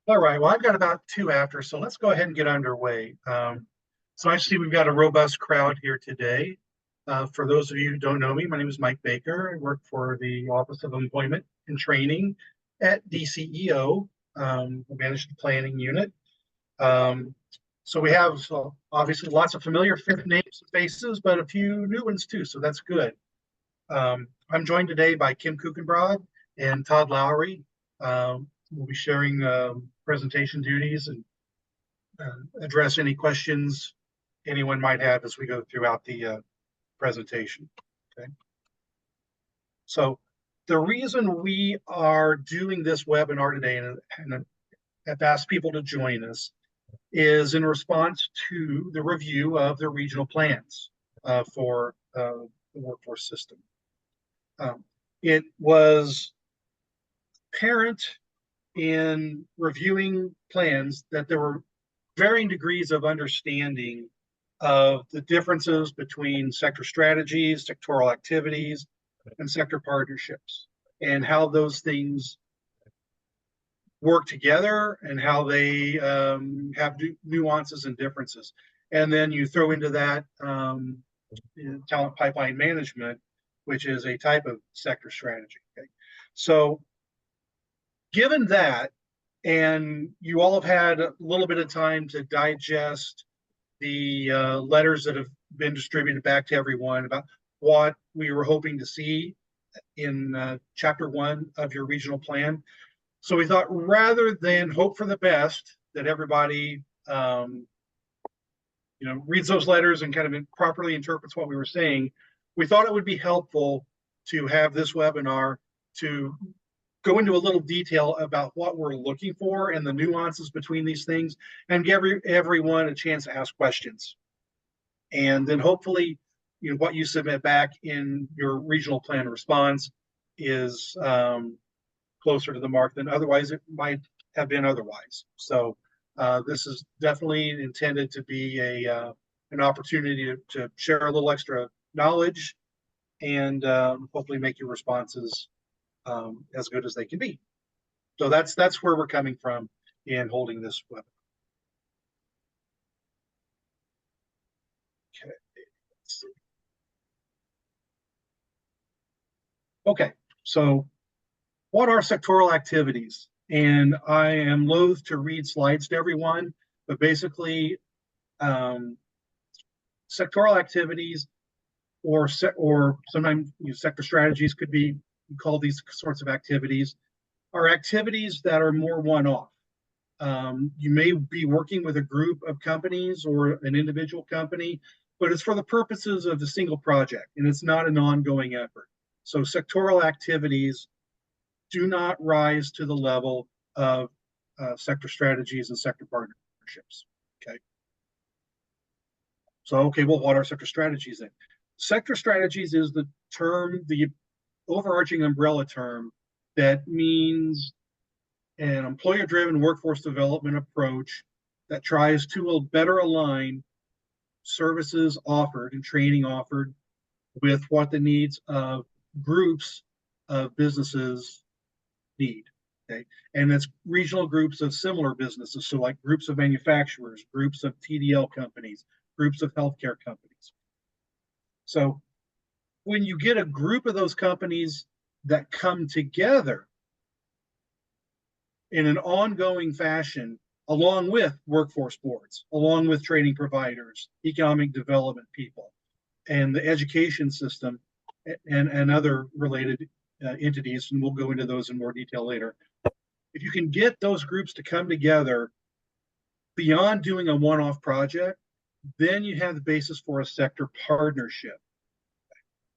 All right, well, I've got about two after, so let's go ahead and get underway. So I see we've got a robust crowd here today. For those of you who don't know me, my name is Mike Baker. I work for the Office of Employment and Training at DCEO, the Managed Planning Unit. Um, so we have obviously lots of familiar names and faces, but a few new ones too, so that's good. I'm joined today by Kim Kuchenbrod and Todd Lowry. We'll be sharing presentation duties and address any questions anyone might have as we go throughout the presentation. Okay. So the reason we are doing this webinar today and have asked people to join us is in response to the review of the regional plans for the workforce system. It was apparent in reviewing plans that there were varying degrees of understanding of the differences between sector strategies, sectoral activities, and sector partnerships, and how those things work together and how they have nuances and differences. And then you throw into that talent pipeline management, which is a type of sector strategy. Okay? So given that, and you all have had a little bit of time to digest the letters that have been distributed back to everyone about what we were hoping to see in chapter 1 of your regional plan. So we thought rather than hope for the best, that everybody reads those letters and kind of properly interprets what we were saying, we thought it would be helpful to have this webinar to go into a little detail about what we're looking for and the nuances between these things, and give everyone a chance to ask questions. And then hopefully, what you submit back in your regional plan response is closer to the mark than otherwise it might have been otherwise. So this is definitely intended to be an opportunity to share a little extra knowledge and hopefully make your responses as good as they can be. So that's where we're coming from in holding this webinar. Okay. Okay, so what are sectoral activities? And I am loath to read slides to everyone, but basically, sectoral activities or sometimes sector strategies could be called these sorts of activities, are activities that are more one-off. You may be working with a group of companies or an individual company, but it's for the purposes of a single project, and it's not an ongoing effort. So sectoral activities do not rise to the level of sector strategies and sector partnerships. Okay. So, okay, well, what are sector strategies then? Sector strategies is the term, the overarching umbrella term that means an employer-driven workforce development approach that tries to better align services offered and training offered with what the needs of groups of businesses need. Okay, and it's regional groups of similar businesses, so like groups of manufacturers, groups of TDL companies, groups of healthcare companies. So when you get a group of those companies that come together in an ongoing fashion, along with workforce boards, along with training providers, economic development people, and the education system, and other related entities, and we'll go into those in more detail later. If you can get those groups to come together beyond doing a one-off project, then you have the basis for a sector partnership.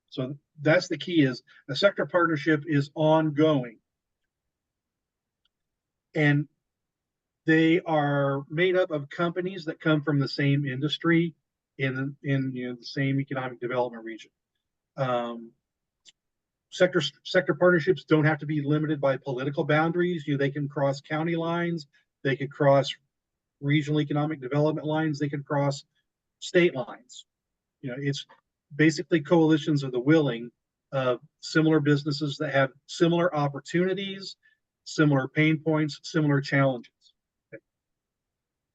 So that's the key, is a sector partnership is ongoing. And they are made up of companies that come from the same industry in the same economic development region. Sector partnerships don't have to be limited by political boundaries. They can cross county lines, they could cross regional economic development lines, they can cross state lines. It's basically coalitions of the willing of similar businesses that have similar opportunities, similar pain points, similar challenges.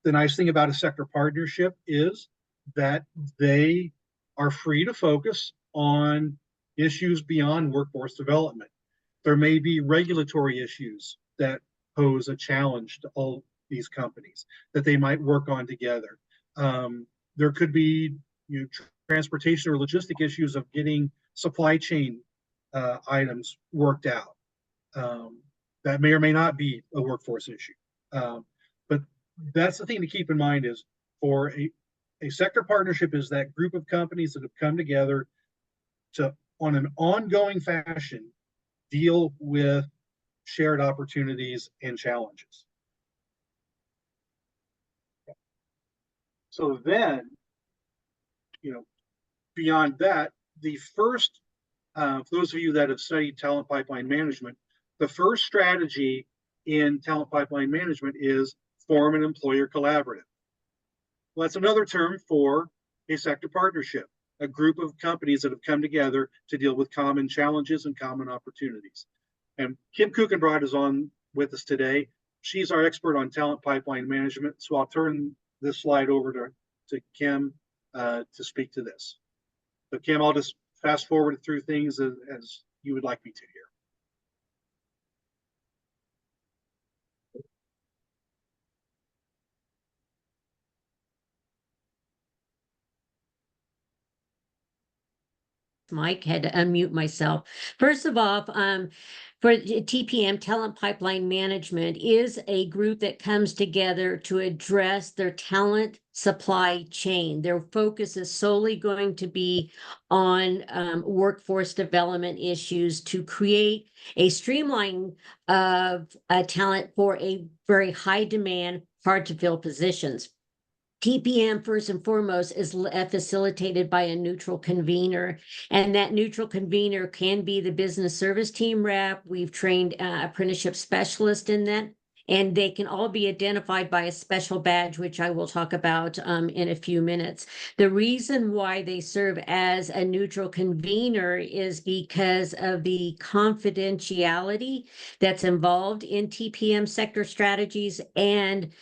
The nice thing about a sector partnership is that they are free to focus on issues beyond workforce development. There may be regulatory issues that pose a challenge to all these companies that they might work on together. There could be transportation or logistic issues of getting supply chain items worked out. That may or may not be a workforce issue. But that's the thing to keep in mind is for a sector partnership is that group of companies that have come together to, on an ongoing fashion, deal with shared opportunities and challenges. So then, beyond that, the first, for those of you that have studied talent pipeline management, the first strategy in talent pipeline management is form an employer collaborative. Well, that's another term for a sector partnership, a group of companies that have come together to deal with common challenges and common opportunities. And Kim Kuchenbrod is on with us today. She's our expert on talent pipeline management. So I'll turn this slide over to Kim to speak to this. So Kim, I'll just fast forward through things as you would like me to here. Mike, had to unmute myself. First of all, for TPM, Talent Pipeline Management is a group that comes together to address their talent supply chain. Their focus is solely going to be on workforce development issues to create a streamline of talent for a very high demand, hard to fill positions. TPM, first and foremost, is facilitated by a neutral convener, and that neutral convener can be the business service team rep. We've trained apprenticeship specialists in that, and they can all be identified by a special badge, which I will talk about in a few minutes. The reason why they serve as a neutral convener is because of the confidentiality that's involved in TPM sector strategies, and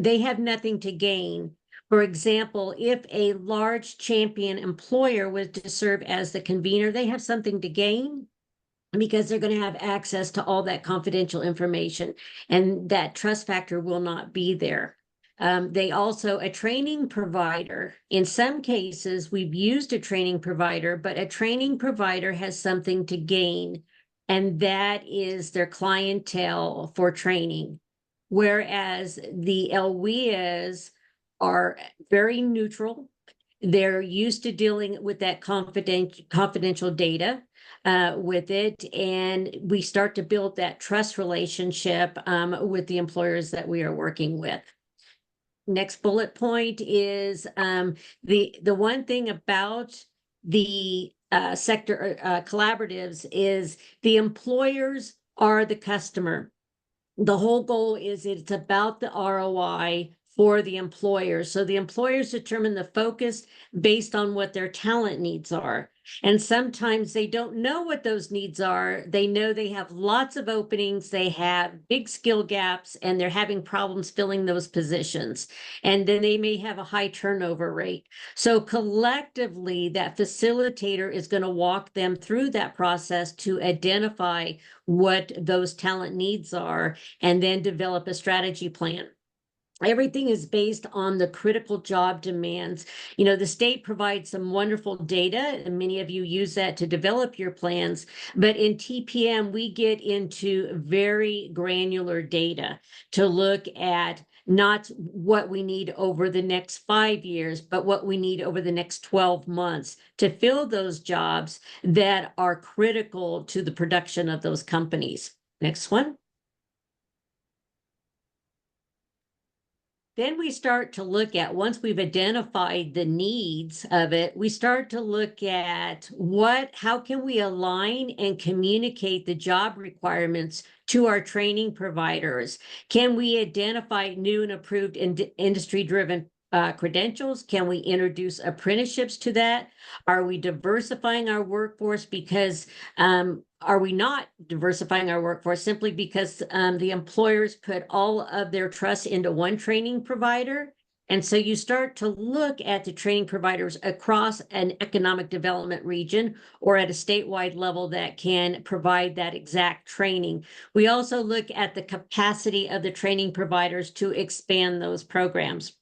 they have nothing to gain. For example, if a large champion employer was to serve as the convener, they have something to gain because they're going to have access to all that confidential information, and that trust factor will not be there. They also, a training provider, in some cases, we've used a training provider, but a training provider has something to gain, and that is their clientele for training. Whereas the LWIAs are very neutral. They're used to dealing with that confidential data with it, and we start to build that trust relationship with the employers that we are working with. Next bullet point is the one thing about the sector collaboratives is the employers are the customer. The whole goal is it's about the ROI for the employers. So the employers determine the focus based on what their talent needs are. And sometimes they don't know what those needs are. They know they have lots of openings, they have big skill gaps, and they're having problems filling those positions. And then they may have a high turnover rate. So collectively, that facilitator is going to walk them through that process to identify what those talent needs are and then develop a strategy plan. Everything is based on the critical job demands. The state provides some wonderful data, and many of you use that to develop your plans. But in TPM, we get into very granular data to look at not what we need over the next 5 years, but what we need over the next 12 months to fill those jobs that are critical to the production of those companies. Next one. Then we start to look at, once we've identified the needs of it, we start to look at how can we align and communicate the job requirements to our training providers? Can we identify new and approved industry-driven credentials? Can we introduce apprenticeships to that? Are we diversifying our workforce? Because are we not diversifying our workforce simply because the employers put all of their trust into one training provider? And so you start to look at the training providers across an economic development region or at a statewide level that can provide that exact training. We also look at the capacity of the training providers to expand those programs.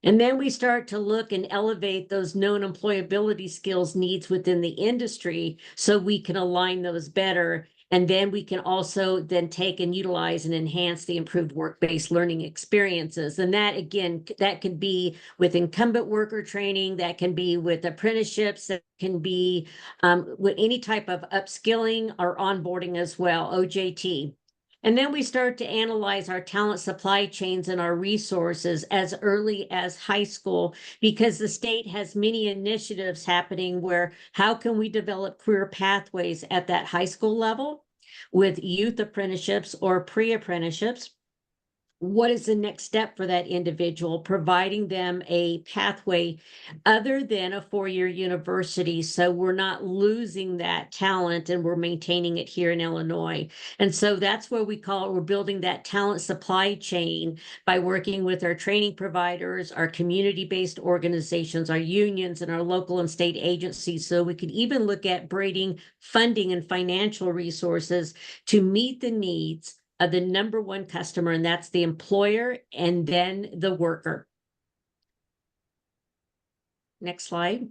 And then we start to look and elevate those known employability skills needs within the industry so we can align those better. And then we can also then take and utilize and enhance the improved work-based learning experiences. And that, again, that could be with incumbent worker training, that can be with apprenticeships, that can be with any type of upskilling or onboarding as well, OJT. And then we start to analyze our talent supply chains and our resources as early as high school, because the state has many initiatives happening where how can we develop career pathways at that high school level with youth apprenticeships or pre-apprenticeships? What is the next step for that individual, providing them a pathway other than a four-year university, so we're not losing that talent and we're maintaining it here in Illinois. And so that's what we call it. We're building that talent supply chain by working with our training providers, our community-based organizations, our unions, and our local and state agencies. So we could even look at braiding funding and financial resources to meet the needs of the number one customer, and that's the employer and then the worker. Next slide.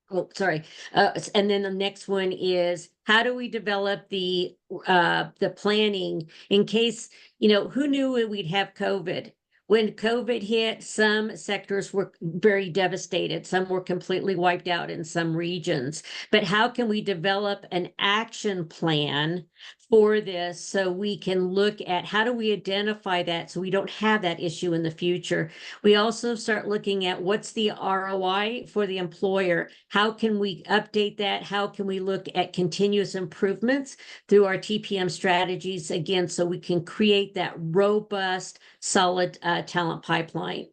Oh, sorry. And then the next one is, how do we develop the planning in case, who knew we'd have COVID? When COVID hit, some sectors were very devastated. Some were completely wiped out in some regions. But how can we develop an action plan for this so we can look at how do we identify that so we don't have that issue in the future? We also start looking at what's the ROI for the employer? How can we update that? How can we look at continuous improvements through our TPM strategies, again, so we can create that robust, solid talent pipeline.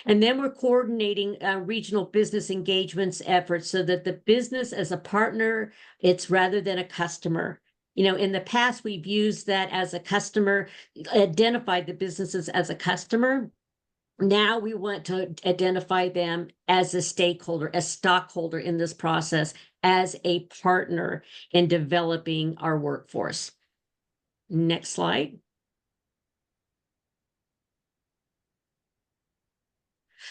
And then we're coordinating regional business engagements efforts so that the business as a partner, it's rather than a customer. In the past, we've used that as a customer, identified the businesses as a customer. Now we want to identify them as a stakeholder, a stockholder in this process, as a partner in developing our workforce. Next slide.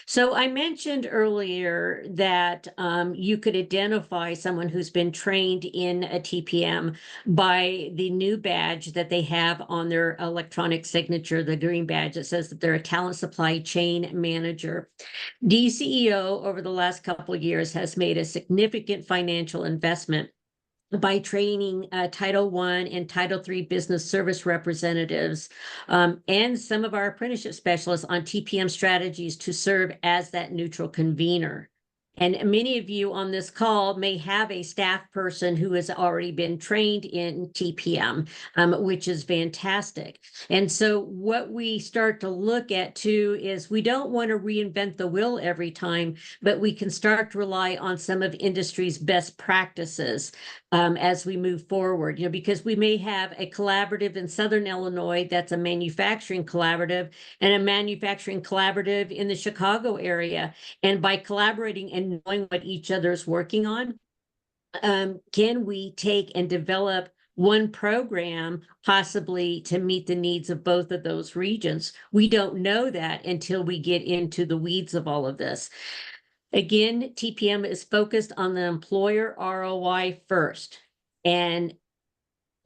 So I mentioned earlier that you could identify someone who's been trained in a TPM by the new badge that they have on their electronic signature, the green badge that says that they're a talent supply chain manager. DCEO over the last couple of years has made a significant financial investment by training Title I and Title III business service representatives and some of our apprenticeship specialists on TPM strategies to serve as that neutral convener. And many of you on this call may have a staff person who has already been trained in TPM, which is fantastic. And so what we start to look at too is we don't want to reinvent the wheel every time, but we can start to rely on some of industry's best practices as we move forward, because we may have a collaborative in Southern Illinois that's a manufacturing collaborative and a manufacturing collaborative in the Chicago area. And by collaborating and knowing what each other's working on, can we take and develop one program possibly to meet the needs of both of those regions? We don't know that until we get into the weeds of all of this. Again, TPM is focused on the employer ROI first. And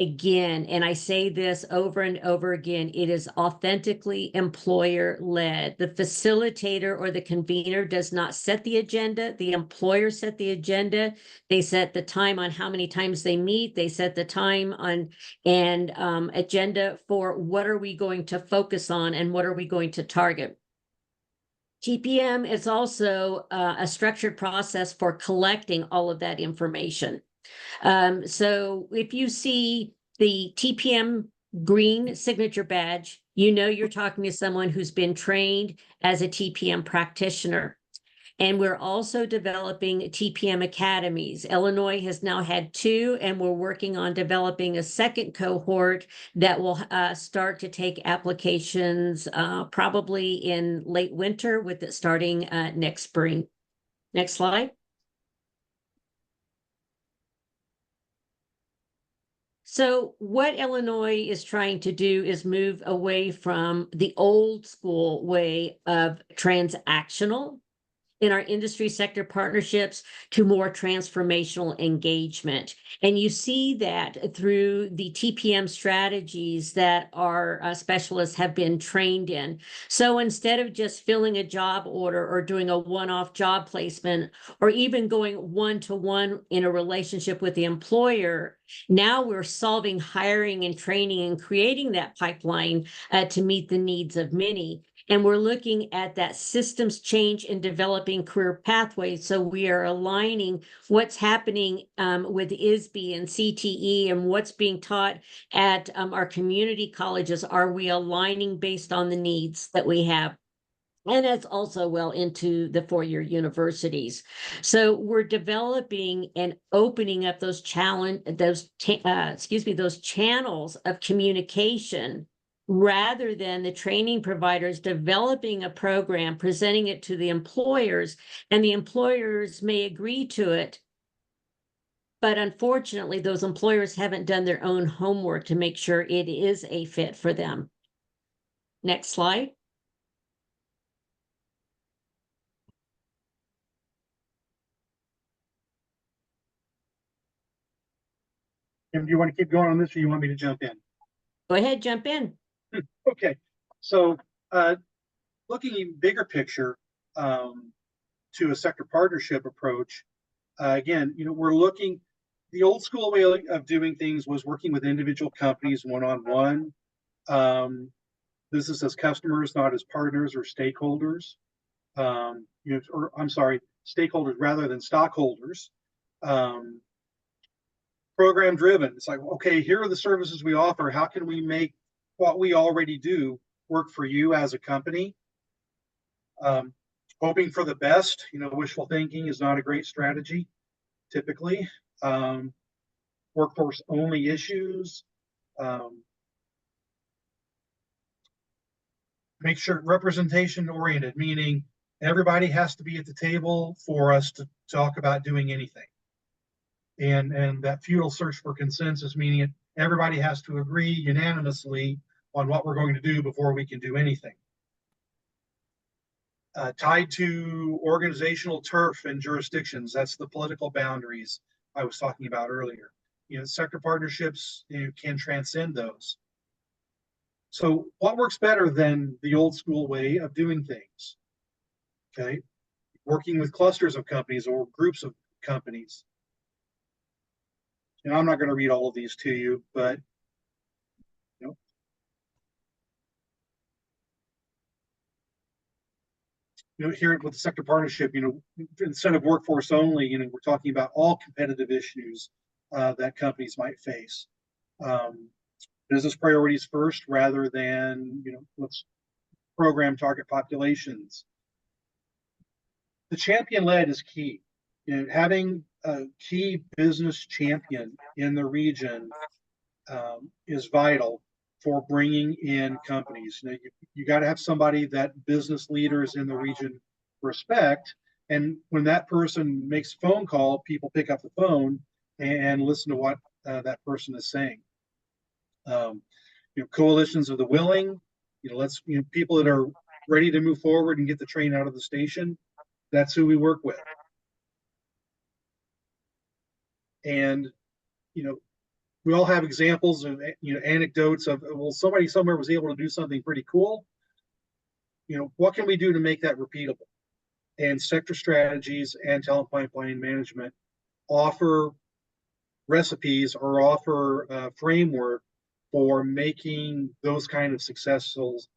again, and I say this over and over again, it is authentically employer-led. The facilitator or the convener does not set the agenda. The employer set the agenda. They set the time on how many times they meet. They set the time on and agenda for what are we going to focus on and what are we going to target. TPM is also a structured process for collecting all of that information. So if you see the TPM green signature badge You know you're talking to someone who's been trained as a TPM practitioner. And we're also developing TPM academies. Illinois has now had two, and we're working on developing a second cohort that will start to take applications probably in late winter, with it starting next spring. Next slide. So what Illinois is trying to do is move away from the old school way of transactional in our industry sector partnerships to more transformational engagement. And you see that through the TPM strategies that our specialists have been trained in. So instead of just filling a job order or doing a one-off job placement, or even going one-to-one in a relationship with the employer, now we're solving hiring and training and creating that pipeline to meet the needs of many. And we're looking at that systems change in developing career pathways. So we are aligning what's happening with ISB and CTE and what's being taught at our community colleges. Are we aligning based on the needs that we have? And that's also well into the four-year universities. So we're developing and opening up those those channels of communication, rather than the training providers developing a program, presenting it to the employers, and the employers may agree to it. But unfortunately, those employers haven't done their own homework to make sure it is a fit for them. Next slide. And do you want to keep going on this, or you want me to jump in? Go ahead, jump in. Okay, so looking even bigger picture to a sector partnership approach, again, we're looking, the old school way of doing things was working with individual companies one-on-one. Business as customers, not as partners or stakeholders. Or I'm sorry, stakeholders rather than stockholders. Program driven. It's like, okay, here are the services we offer. How can we make what we already do work for you as a company? Hoping for the best, wishful thinking is not a great strategy, typically. Workforce only issues. Make sure representation oriented, meaning everybody has to be at the table for us to talk about doing anything. And that futile search for consensus, meaning everybody has to agree unanimously on what we're going to do before we can do anything. Tied to organizational turf and jurisdictions, that's the political boundaries I was talking about earlier. Sector partnerships can transcend those. So what works better than the old school way of doing things? Okay, working with clusters of companies or groups of companies. And I'm not going to read all of these to you, but here with the sector partnership, instead of workforce only, we're talking about all competitive issues that companies might face. Business priorities first, rather than let's program target populations. The champion led is key. Having a key business champion in the region is vital for bringing in companies. You got to have somebody that business leaders in the region respect. And when that person makes a phone call, people pick up the phone and listen to what that person is saying. Coalitions of the willing, people that are ready to move forward and get the train out of the station. That's who we work with. And, we all have examples of, anecdotes of, well, somebody somewhere was able to do something pretty cool. What can we do to make that repeatable? And sector strategies and talent pipeline management offer recipes or offer a framework for making those kind of successes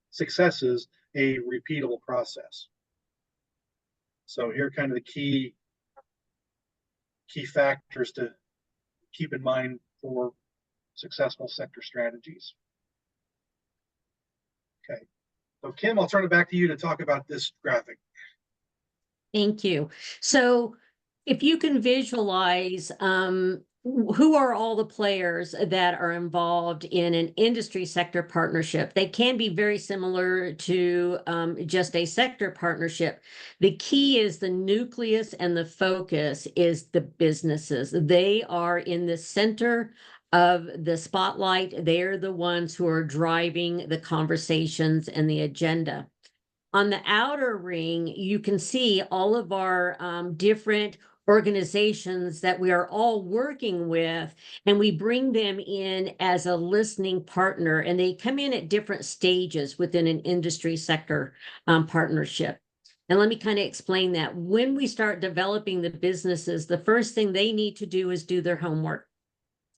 a repeatable process. So here are kind of the key factors to keep in mind for successful sector strategies. Okay. So Kim, I'll turn it back to you to talk about this graphic. Thank you. So if you can visualize, who are all the players that are involved in an industry sector partnership? They can be very similar to just a sector partnership. The key is the nucleus and the focus is the businesses. They are in the center of the spotlight. They're the ones who are driving the conversations and the agenda. On the outer ring, you can see all of our different organizations that we are all working with, and we bring them in as a listening partner, and they come in at different stages within an industry sector partnership. And let me kind of explain that. When we start developing the businesses, the first thing they need to do is do their homework.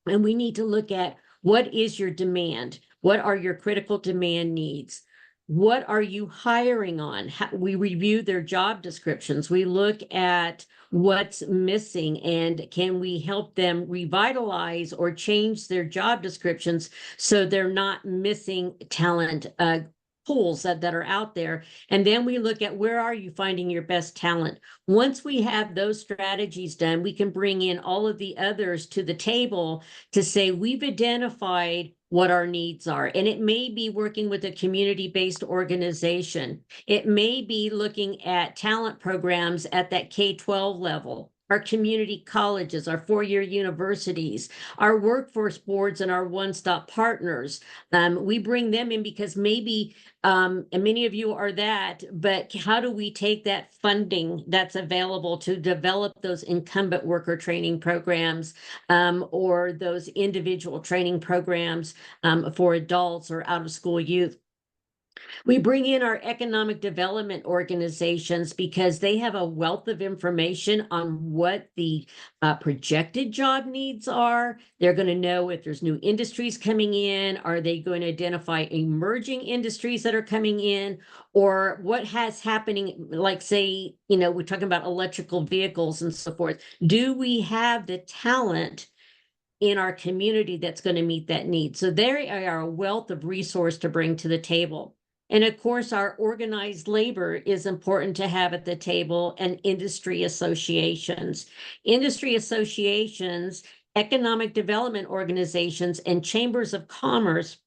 And we need to look at what is your demand? What are your critical demand needs? What are you hiring on? We review their job descriptions. We look at what's missing and can we help them revitalize or change their job descriptions so they're not missing talent pools that are out there. And then we look at where are you finding your best talent. Once we have those strategies done, we can bring in all of the others to the table to say we've identified what our needs are. And it may be working with a community-based organization. It may be looking at talent programs at that K-12 level, our community colleges, our four-year universities, our workforce boards, and our one-stop partners. We bring them in because maybe, and many of you are that, but how do we take that funding that's available to develop those incumbent worker training programs or those individual training programs for adults or out-of-school youth? We bring in our economic development organizations because they have a wealth of information on what the projected job needs are. They're going to know if there's new industries coming in. Are they going to identify emerging industries that are coming in? Or what has happening, like say, we're talking about electrical vehicles and so forth. Do we have the talent in our community that's going to meet that need? So they are a wealth of resource to bring to the table. And of course, our organized labor is important to have at the table, and industry associations. Industry associations, economic development organizations, and chambers of commerce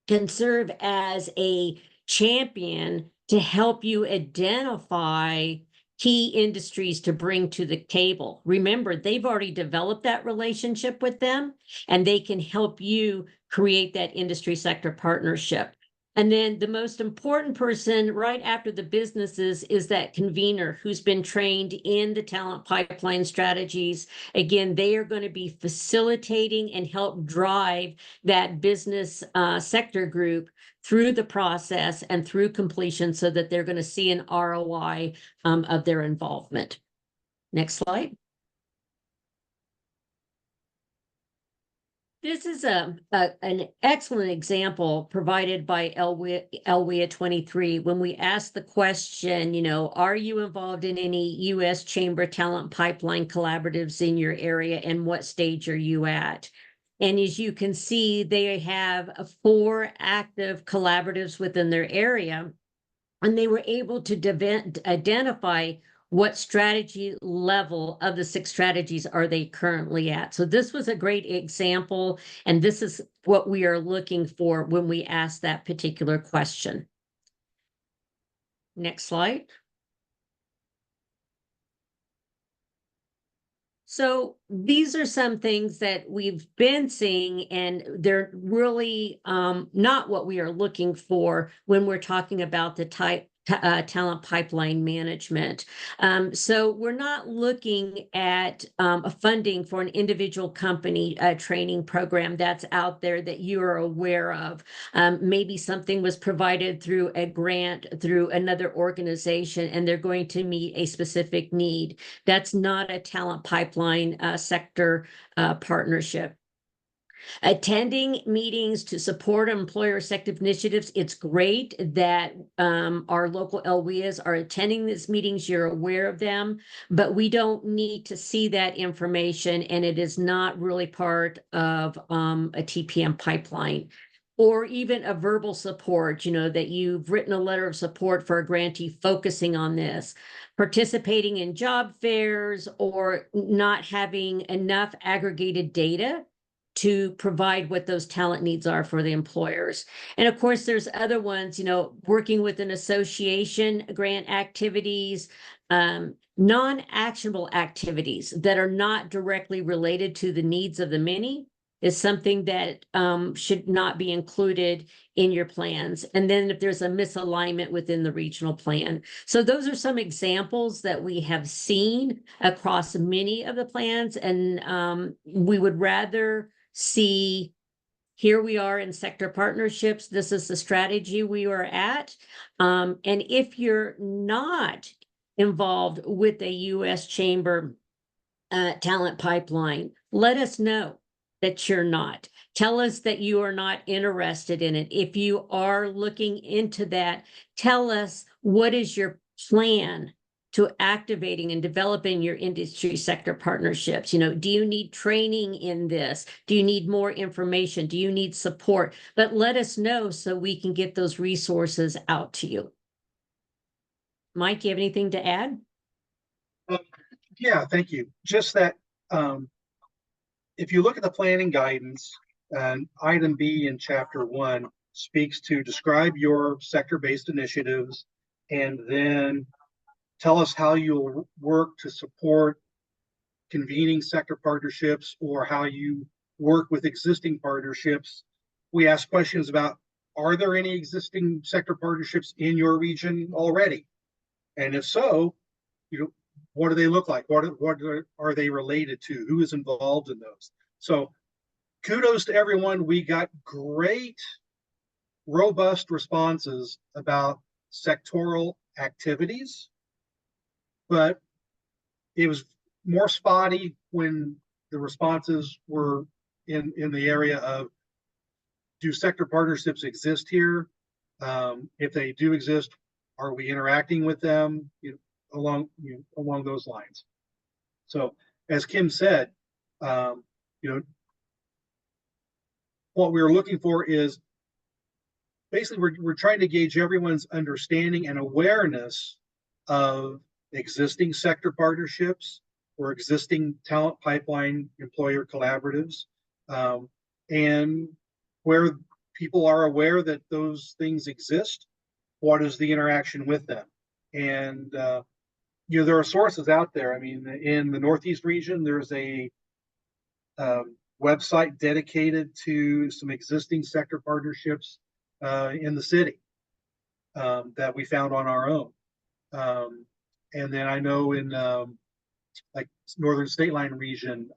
can serve as a champion to help you identify key industries to bring to the table. Remember, they've already developed that relationship with them, and they can help you create that industry sector partnership. And then the most important person right after the businesses is that convener who's been trained in the talent pipeline strategies. Again, they are going to be facilitating and help drive that business sector group through the process and through completion so that they're going to see an ROI of their involvement. Next slide. This is an excellent example provided by WIOA 23 when we asked the question, are you involved in any U.S. Chamber Talent Pipeline collaboratives in your area, and what stage are you at? And as you can see, they have 4 active collaboratives within their area, and they were able to identify what strategy level of the 6 strategies are they currently at. So this was a great example, and this is what we are looking for when we ask that particular question. Next slide. So these are some things that we've been seeing, and they're really not what we are looking for when we're talking about the talent pipeline management. So we're not looking at a funding for an individual company training program that's out there that you are aware of. Maybe something was provided through a grant through another organization, and they're going to meet a specific need. That's not a talent pipeline sector partnership. Attending meetings to support employer sector initiatives. It's great that our local LWIAs are attending these meetings. You're aware of them, but we don't need to see that information, and it is not really part of a TPM pipeline. or even a verbal support, that you've written a letter of support for a grantee focusing on this, participating in job fairs, or not having enough aggregated data to provide what those talent needs are for the employers. And of course, there's other ones, working with an association, grant activities, non-actionable activities that are not directly related to the needs of the many is something that should not be included in your plans. And then if there's a misalignment within the regional plan. So those are some examples that we have seen across many of the plans. And we would rather see, here we are in sector partnerships. This is the strategy we are at. And if you're not involved with a U.S. Chamber talent pipeline, let us know that you're not. Tell us that you are not interested in it. If you are looking into that, tell us what is your plan to activating and developing your industry sector partnerships. Do you need training in this? Do you need more information? Do you need support? But let us know so we can get those resources out to you. Mike, do you have anything to add? Yeah, thank you. Just that if you look at the planning guidance, item B in chapter 1 speaks to describe your sector-based initiatives and then tell us how you'll work to support convening sector partnerships or how you work with existing partnerships. We ask questions about, are there any existing sector partnerships in your region already? And if so, what do they look like? What are they related to? Who is involved in those? So kudos to everyone. We got great, robust responses about sectoral activities, but it was more spotty when the responses were in the area of, do sector partnerships exist here? If they do exist, are we interacting with them? Along those lines. So as Kim said, what we're looking for is basically we're trying to gauge everyone's understanding and awareness of existing sector partnerships or existing talent pipeline employer collaboratives, and where people are aware that those things exist, what is the interaction with them? And there are sources out there. I mean, in the Northeast region, there's a website dedicated to some existing sector partnerships in the city that we found on our own. And then I know in like Northern State Line region,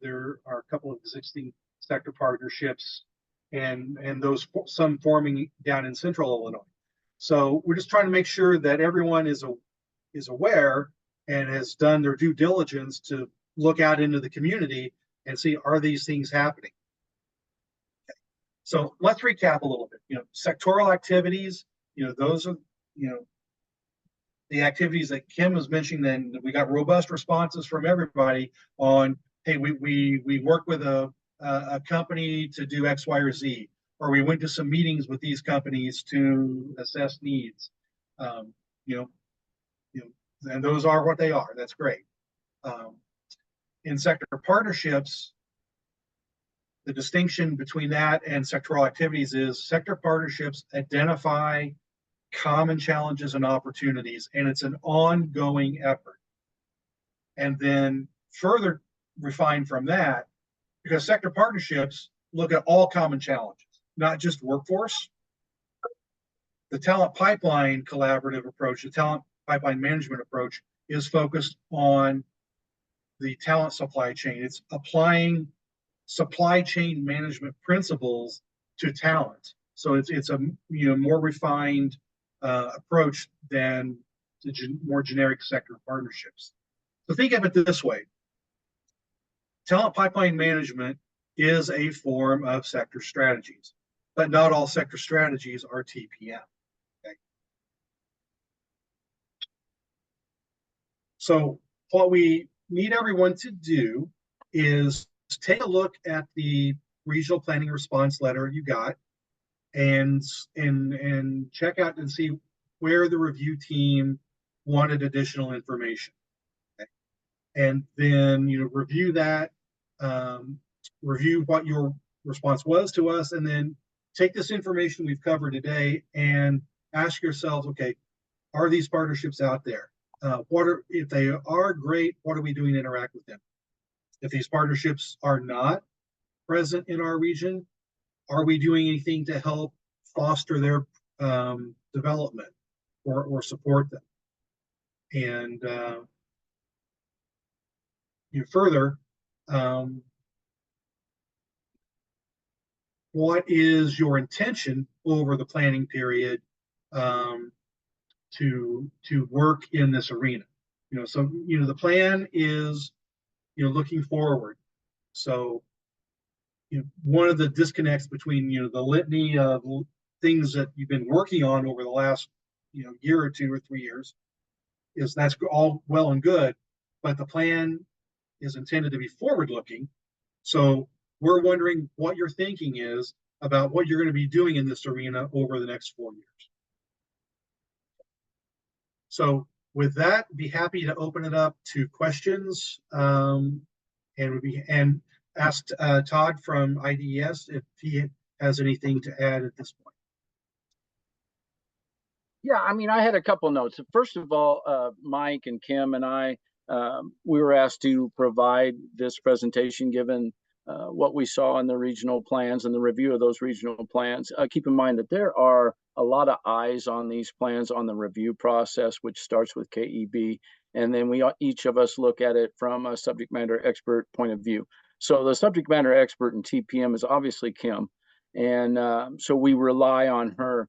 there are a couple of existing sector partnerships, and those some forming down in Central Illinois. So we're just trying to make sure that everyone is aware and has done their due diligence to look out into the community and see, are these things happening? Okay. So let's recap a little bit. Sectoral activities, those are, the activities that Kim was mentioning. Then we got robust responses from everybody on, hey, we work with a company to do X, Y, or Z, or we went to some meetings with these companies to assess needs. And those are what they are. That's great. In sector partnerships, the distinction between that and sectoral activities is sector partnerships identify common challenges and opportunities, and it's an ongoing effort. And then further refined from that, because sector partnerships look at all common challenges, not just workforce. The talent pipeline collaborative approach, the talent pipeline management approach, is focused on the talent supply chain. It's applying supply chain management principles to talent. So it's a more refined approach than the more generic sector partnerships. So think of it this way. Talent pipeline management is a form of sector strategies, but not all sector strategies are TPM. Okay. So what we need everyone to do is take a look at the regional planning response letter you got. and check out and see where the review team wanted additional information. Okay? And then review that, review what your response was to us, and then take this information we've covered today and ask yourselves, okay, are these partnerships out there? If they are, great, what are we doing to interact with them? If these partnerships are not present in our region, are we doing anything to help foster their development or support them? And further, what is your intention over the planning period to work in this arena? So the plan is looking forward. So one of the disconnects between the litany of things that you've been working on over the last year or 2 or 3 years is that's all well and good, but the plan is intended to be forward looking. So we're wondering what your thinking is about what you're going to be doing in this arena over the next 4 years. So with that, be happy to open it up to questions, and asked Todd from IDES if he has anything to add at this point. Yeah, I mean, I had a couple notes. First of all, Mike and Kim and I, we were asked to provide this presentation given what we saw in the regional plans and the review of those regional plans. Keep in mind that there are a lot of eyes on these plans on the review process, which starts with KEB. And then each of us look at it from a subject matter expert point of view. So the subject matter expert in TPM is obviously Kim. And so we rely on her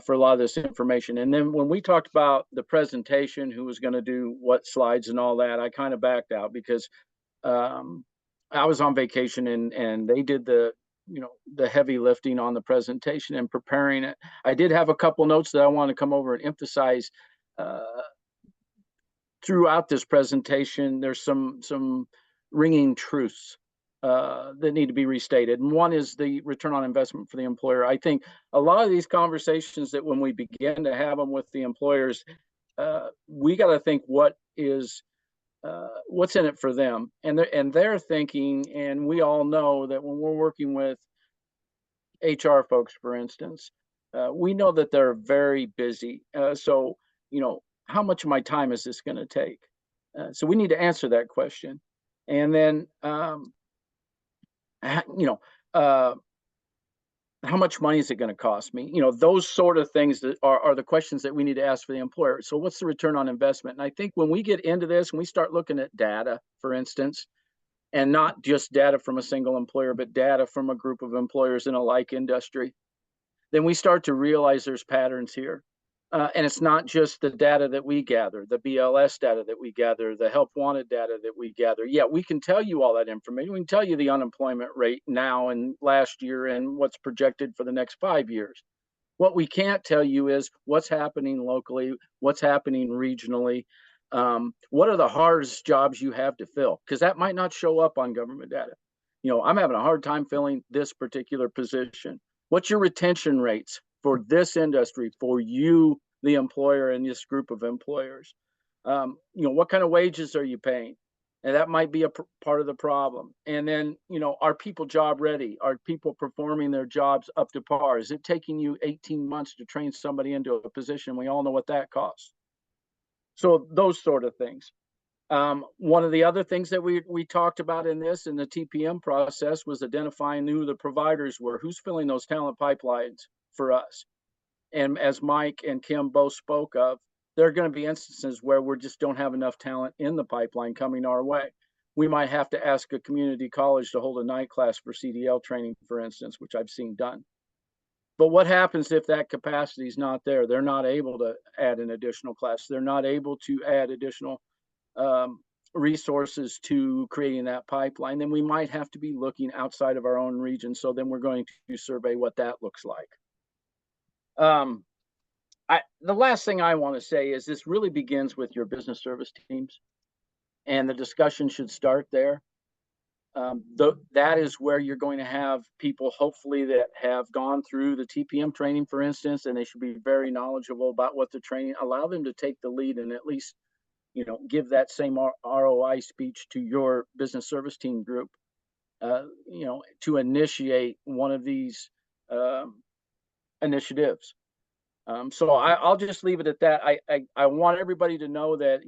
for a lot of this information. And then when we talked about the presentation, who was going to do what slides and all that, I kind of backed out because I was on vacation and they did the heavy lifting on the presentation and preparing it. I did have a couple notes that I want to come over and emphasize throughout this presentation. There's some ringing truths that need to be restated. And one is the return on investment for the employer. I think a lot of these conversations that when we begin to have them with the employers, we got to think what's in it for them. And they're thinking, and we all know that when we're working with HR folks, for instance, we know that they're very busy. So, how much of my time is this going to take? So we need to answer that question. And then, how much money is it going to cost me? Those sort of things that are the questions that we need to ask for the employer. So what's the return on investment? And I think when we get into this and we start looking at data, for instance, and not just data from a single employer, but data from a group of employers in a like industry, then we start to realize there's patterns here. And it's not just the data that we gather, the BLS data that we gather, the help wanted data that we gather. Yeah, we can tell you all that information. We can tell you the unemployment rate now and last year and what's projected for the next 5 years. What we can't tell you is what's happening locally, what's happening regionally, what are the hardest jobs you have to fill, because that might not show up on government data. I'm having a hard time filling this particular position. What's your retention rates for this industry, for you, the employer, and this group of employers? What kind of wages are you paying? And that might be a part of the problem. And then, are people job ready? Are people performing their jobs up to par? Is it taking you 18 months to train somebody into a position? We all know what that costs. So those sort of things. One of the other things that we talked about in the TPM process was identifying who the providers were, who's filling those talent pipelines for us. And as Mike and Kim both spoke of, there are going to be instances where we just don't have enough talent in the pipeline coming our way. We might have to ask a community college to hold a night class for CDL training, for instance, which I've seen done. But what happens if that capacity is not there? They're not able to add an additional class. They're not able to add additional resources to creating that pipeline. Then we might have to be looking outside of our own region. So then we're going to survey what that looks like. The last thing I want to say is this really begins with your business service teams, and the discussion should start there. That is where you're going to have people, hopefully, that have gone through the TPM training, for instance, and they should be very knowledgeable about what the training. Allow them to take the lead and at least, give that same ROI speech to your business service team group, to initiate one of these initiatives. So I'll just leave it at that. I want everybody to know that,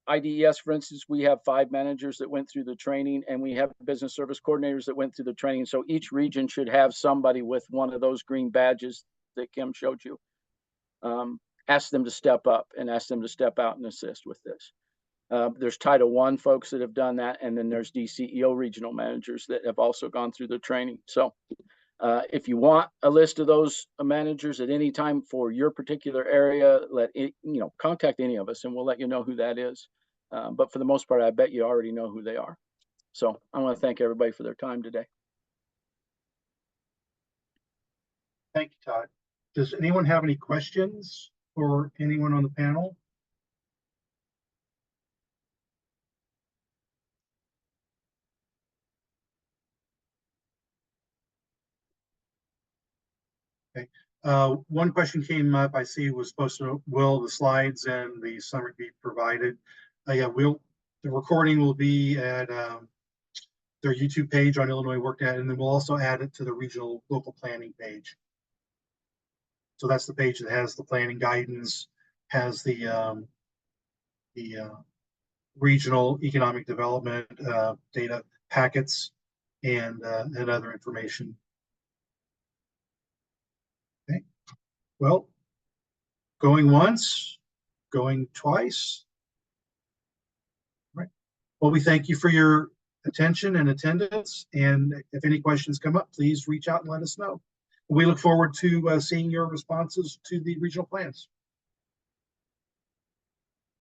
IDES, for instance, we have 5 managers that went through the training, and we have business service coordinators that went through the training. So each region should have somebody with one of those green badges that Kim showed you. Ask them to step up and ask them to step out and assist with this. There's Title I folks that have done that, and then there's DCEO regional managers that have also gone through the training. So if you want a list of those managers at any time for your particular area, contact any of us and we'll let you know who that is. But for the most part, I bet you already know who they are. So I want to thank everybody for their time today. Thank you, Todd. Does anyone have any questions for anyone on the panel? Okay. One question came up. I see was supposed to, will the slides and the summary be provided? Yeah, the recording will be at their YouTube page on Illinois WorkNet, and then we'll also add it to the regional local planning page. So that's the page that has the planning guidance, has the regional economic development data packets, and other information. Okay. Well, going once, going twice. Right. Well, we thank you for your attention and attendance. And if any questions come up, please reach out and let us know. We look forward to seeing your responses to the regional plans.